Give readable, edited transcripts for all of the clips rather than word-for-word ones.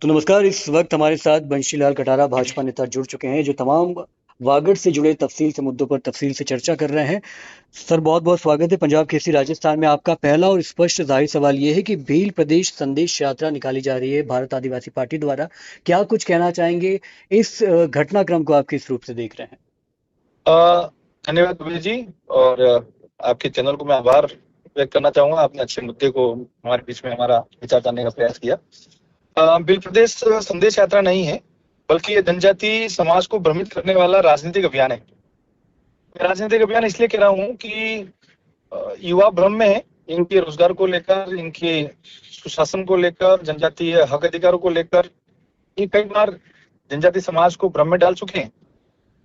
तो नमस्कार। इस वक्त हमारे साथ बंशीलाल कटारा भाजपा नेता जुड़ चुके हैं, जो तमाम वागड़ से जुड़े तफसील से मुद्दों पर तफसील से चर्चा कर रहे हैं। सर, बहुत बहुत स्वागत है। पंजाब केसरी राजस्थान में आपका पहला और स्पष्ट जाहिर सवाल ये है कि भील प्रदेश संदेश यात्रा निकाली जा रही है भारत आदिवासी पार्टी द्वारा। क्या कुछ कहना चाहेंगे? इस घटनाक्रम को आप किस रूप से देख रहे हैं? धन्यवाद भैया जी। और आपके चैनल को मैं आभार व्यक्त करना चाहूंगा। आपने अच्छे मुद्दे को हमारे बीच में हमारा विचार जानने का प्रयास किया। भील प्रदेश संदेश यात्रा नहीं है, बल्कि ये जनजाति समाज को भ्रमित करने वाला राजनीतिक अभियान है। मैं राजनीतिक अभियान इसलिए कह रहा हूँ कि युवा भ्रम में है। इनके रोजगार को लेकर, इनके सुशासन को लेकर, जनजातीय हक अधिकारों को लेकर ये कई बार जनजाति समाज को भ्रम में डाल चुके हैं।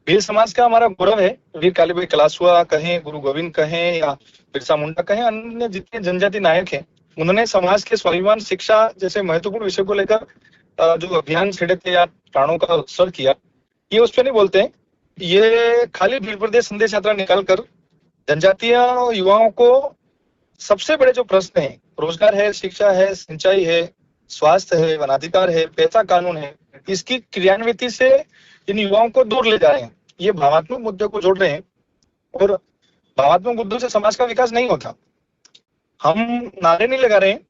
भील समाज का हमारा गौरव है। वीर कालीबाई कलासुआ कहें, गुरु गोविंद कहें या बिरसा मुंडा कहें, अन्य जितने जनजाति नायक हैं, उन्होंने समाज के स्वाभिमान, शिक्षा जैसे महत्वपूर्ण विषय को लेकर जो अभियान छेड़े थे या प्राणों का उत्सर्ग किया, ये उस पर नहीं बोलते हैं। ये खाली भील प्रदेश संदेश यात्रा निकालकर जनजातीय युवाओं को सबसे बड़े जो प्रश्न है, रोजगार है, शिक्षा है, सिंचाई है, स्वास्थ्य है, वनाधिकार है, पैसा कानून है, इसकी क्रियान्विति से इन युवाओं को दूर ले जा रहे हैं। ये भावनात्मक मुद्दों को जोड़ रहे हैं और भावनात्मक मुद्दों से समाज का विकास नहीं होता। हम नारे नहीं लगा रहे हैं।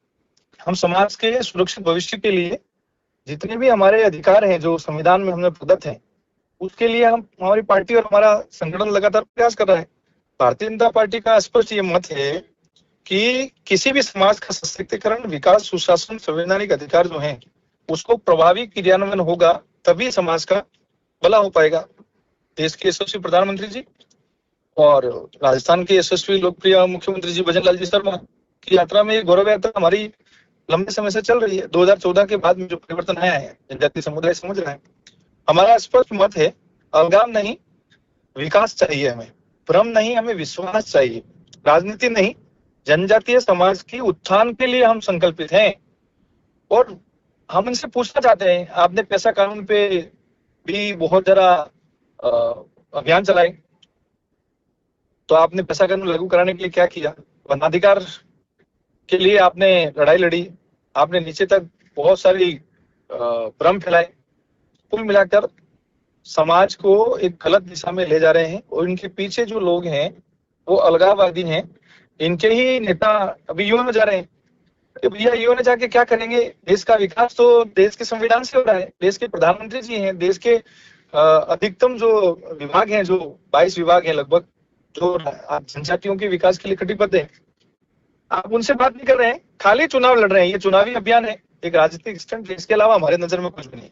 हम समाज के सुरक्षित भविष्य के लिए जितने भी हमारे अधिकार हैं जो संविधान में हमें प्रदत्त हैं, उसके लिए हम, हमारी पार्टी और हमारा संगठन लगातार प्रयास कर रहा है। भारतीय जनता पार्टी का स्पष्ट ये मत है कि किसी भी समाज का सशक्तिकरण, विकास, सुशासन, संवैधानिक अधिकार जो है उसको प्रभावी क्रियान्वयन होगा, तभी समाज का भला हो पाएगा। देश के यशस्वी प्रधानमंत्री जी और राजस्थान के यशस्वी लोकप्रिय मुख्यमंत्री जी भजन लाल जी शर्मा की यात्रा में, गौरव यात्रा हमारी लंबे समय से चल रही है। 2014 के बाद में जो परिवर्तन आया है, जनजातीय समुदाय समझ रहा है। हमारा स्पष्ट मत है, अलगाव नहीं, विकास चाहिए हमें, भ्रम नहीं, हमें विश्वास चाहिए। राजनीति नहीं, जनजातीय समाज की उत्थान के लिए हम संकल्पित हैं। और हम इनसे पूछना चाहते हैं, आपने पैसा कानून पे भी बहुत जरा अभियान चलाए, तो आपने पैसा कानून लागू कराने के लिए क्या किया? वनाधिकार के लिए आपने लड़ाई लड़ी, आपने नीचे तक बहुत सारी भ्रम फैलाए। कुल मिलाकर समाज को एक गलत दिशा में ले जा रहे हैं और इनके पीछे जो लोग हैं वो अलगाववादी हैं। इनके ही नेता अभी युवा में जा रहे हैं। भैया, युवा ने जाके क्या करेंगे? देश का विकास तो देश के संविधान से हो रहा है। देश के प्रधानमंत्री जी हैं, देश के अधिकतम जो विभाग हैं, जो 22 विभाग हैं लगभग, जो जनजातियों के विकास के लिए कटिबद्ध है, आप उनसे बात नहीं कर रहे हैं, खाली चुनाव लड़ रहे हैं। ये चुनावी अभियान है, एक राजनीतिक स्टंट है। इसके अलावा हमारे नजर में कुछ भी नहीं।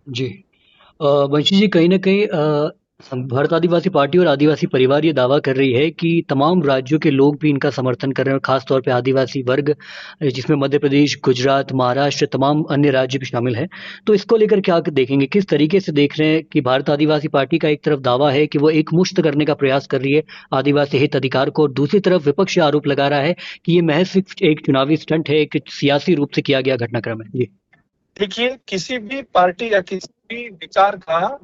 जी। वंशी जी, कहीं ना कहीं भारत आदिवासी पार्टी और आदिवासी परिवार ये दावा कर रही है कि तमाम राज्यों के लोग भी इनका समर्थन कर रहे हैं, और खासतौर पे आदिवासी वर्ग, जिसमें मध्य प्रदेश, गुजरात, महाराष्ट्र, तमाम अन्य राज्य भी शामिल हैं। तो इसको लेकर क्या देखेंगे? किस तरीके से देख रहे हैं कि भारत आदिवासी पार्टी का एक तरफ दावा है कि वो एक मुश्त करने का प्रयास कर रही है आदिवासी हित अधिकार को, और दूसरी तरफ विपक्ष आरोप लगा रहा है कि ये महज सिर्फ एक चुनावी स्टंट है, एक सियासी रूप से किया गया घटनाक्रम है? जी देखिए, किसी भी पार्टी या किसी भी विचार का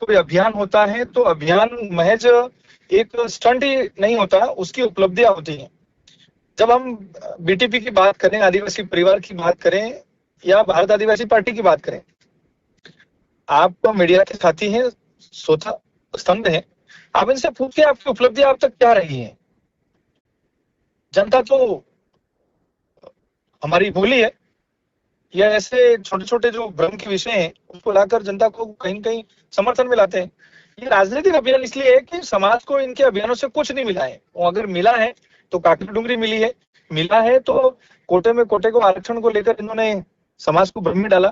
कोई अभियान होता है तो अभियान महज एक स्टंट ही नहीं होता, उसकी उपलब्धियां होती हैं। जब हम बीटीपी की बात करें, आदिवासी परिवार की बात करें या भारत आदिवासी पार्टी की बात करें, आप तो मीडिया के साथी हैं, श्रोता स्तंभ हैं, आप इनसे पूछिए आपकी उपलब्धियां अब तक क्या रही हैं। जनता तो हमारी भूली है। या ऐसे छोटे छोटे जो भ्रम के विषय हैं उसको लाकर जनता को कहीं कहीं समर्थन में लाते हैं। ये राजनीतिक अभियान इसलिए है कि समाज को इनके अभियानों से कुछ नहीं मिला है, और अगर मिला है तो काकरी डूंगरी मिली है, मिला है तो कोटे में कोटे को आरक्षण को लेकर इन्होंने समाज को भ्रम में डाला।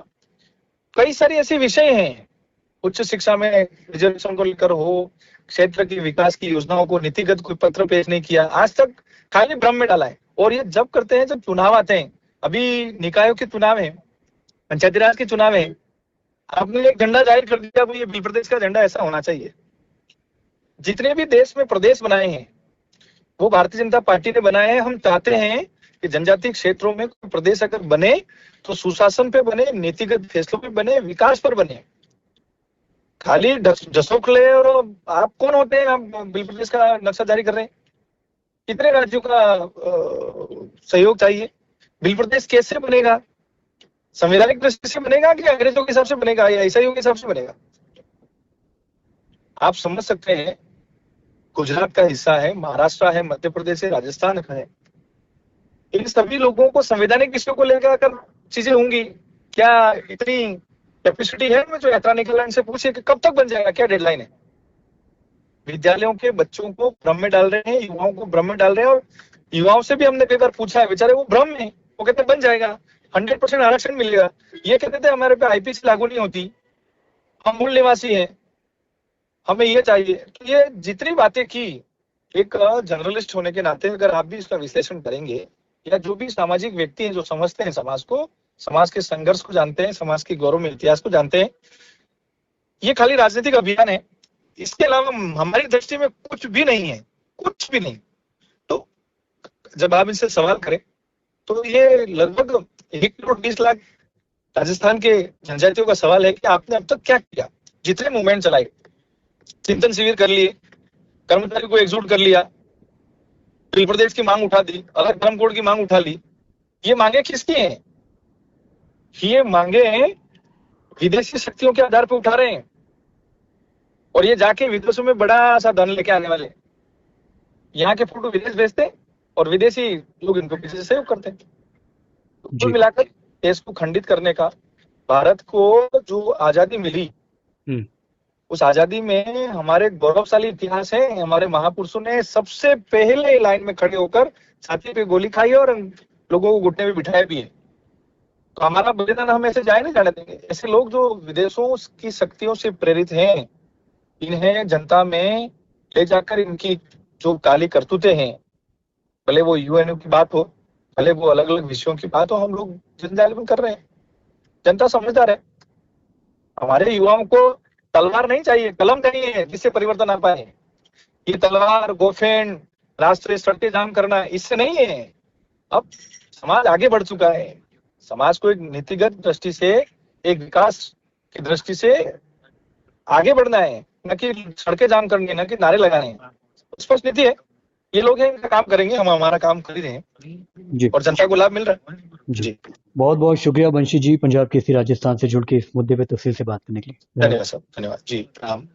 कई सारी ऐसे विषय हैं, उच्च शिक्षा में रिजर्वेशन को लेकर हो, क्षेत्र के विकास की योजनाओं को नीतिगत कोई पत्र पेश नहीं किया, आज तक खाली भ्रम में डाला है। और ये जब करते हैं जब चुनाव आते हैं, अभी निकायों के चुनाव है, पंचायती राज के चुनाव है, आपने एक झंडा जाहिर कर दिया, वो ये भील प्रदेश का झंडा ऐसा होना चाहिए। जितने भी देश में प्रदेश बनाए हैं वो भारतीय जनता पार्टी ने बनाए हैं। हम चाहते हैं कि जनजातीय क्षेत्रों में कोई प्रदेश अगर बने तो सुशासन पे बने, नीतिगत फैसलों पे बने, विकास पर बने। खाली जसोखले और आप कौन होते हैं, आप भील प्रदेश का नक्शा जारी कर रहे हैं? कितने राज्यों का सहयोग चाहिए? भील प्रदेश कैसे बनेगा? संवैधानिक दृष्टि से बनेगा कि अंग्रेजों के हिसाब से बनेगा या ईसाइयों के हिसाब से बनेगा? आप समझ सकते हैं, गुजरात का हिस्सा है, महाराष्ट्र है, मध्य प्रदेश है, राजस्थान है, इन सभी लोगों को संवैधानिक विषयों को लेकर अगर चीजें होंगी, क्या इतनी कैपेसिटी है में जो यात्रा निकल इनसे पूछिए कि कब तक बन जाएगा, क्या डेडलाइन है? विद्यालयों के बच्चों को भ्रम में डाल रहे हैं, युवाओं को भ्रम में डाल रहे हैं, और युवाओं से भी हमने कई बार पूछा है, बेचारे वो भ्रम में, वो कहते बन जाएगा, 100% आरक्षण मिलेगा। ये कहते थे हमारे पे आईपीसी लागू नहीं होती, हम मूल निवासी हैं, हमें ये चाहिए। तो ये जितनी बातें की, एक जर्नलिस्ट होने के नाते अगर आप भी इसका विश्लेषण करेंगे, या जो भी सामाजिक व्यक्ति हैं जो समझते हैं समाज को, समाज के संघर्ष को जानते हैं, समाज के गौरव में इतिहास को जानते हैं, ये खाली राजनीतिक अभियान है, इसके अलावा हमारी दृष्टि में कुछ भी नहीं है, कुछ भी नहीं। तो जब आप इनसे सवाल करें तो ये लगभग 1,20,00,000 राजस्थान के जनजातियों का सवाल है कि आपने अब तक क्या किया? जितने मूवमेंट चलाए, चिंतन शिविर कर लिए, कर्मचारी को एकजुट कर लिया, बिल प्रदेश की मांग उठा दी, अलग धर्म कोड की मांग उठा ली, ये मांगे किसकी हैं? ये मांगे विदेशी शक्तियों के आधार पर उठा रहे हैं, और ये जाके विदेशों में बड़ा सा धन लेके आने वाले, यहाँ के फोटो विदेश भेजते हैं और विदेशी लोग इनको पीछे से सहयोग करते हैं। कुल मिलाकर देश को खंडित करने का, भारत को जो आजादी मिली, उस आजादी में हमारे गौरवशाली इतिहास है, हमारे महापुरुषों ने सबसे पहले लाइन में खड़े होकर छाती पे गोली खाई है और लोगों को घुटने में बिठाया भी है। तो हमारा बलिदान हम ऐसे जाए नहीं जाने देंगे। ऐसे लोग जो विदेशों की शक्तियों से प्रेरित हैं, इन्हें जनता में ले जाकर इनकी जो काली करतूतें हैं, भले वो यूएनओ की बात हो, भले वो अलग अलग विषयों की बात हो, हम लोग जनजागरण कर रहे हैं। जनता समझदार है। हमारे युवाओं को तलवार नहीं चाहिए, कलम चाहिए है जिससे परिवर्तन आ पाए। ये तलवार, गोफेन, राष्ट्रीय सड़कें जाम करना, इससे नहीं है। अब समाज आगे बढ़ चुका है। समाज को एक नीतिगत दृष्टि से, एक विकास की दृष्टि से आगे बढ़ना है, न कि सड़कें जाम करनी है, न कि नारे लगाने हैं। स्पष्ट नीति है। ये लोग हैं, इनका काम करेंगे, हम हमारा काम कर ही रहे हैं और जनता को लाभ मिल रहा है। जी, बहुत बहुत शुक्रिया बंशी जी, पंजाब केसरी राजस्थान से जुड़ के इस मुद्दे पे तफसील से बात करने के लिए। धन्यवाद सर, धन्यवाद जी, राम।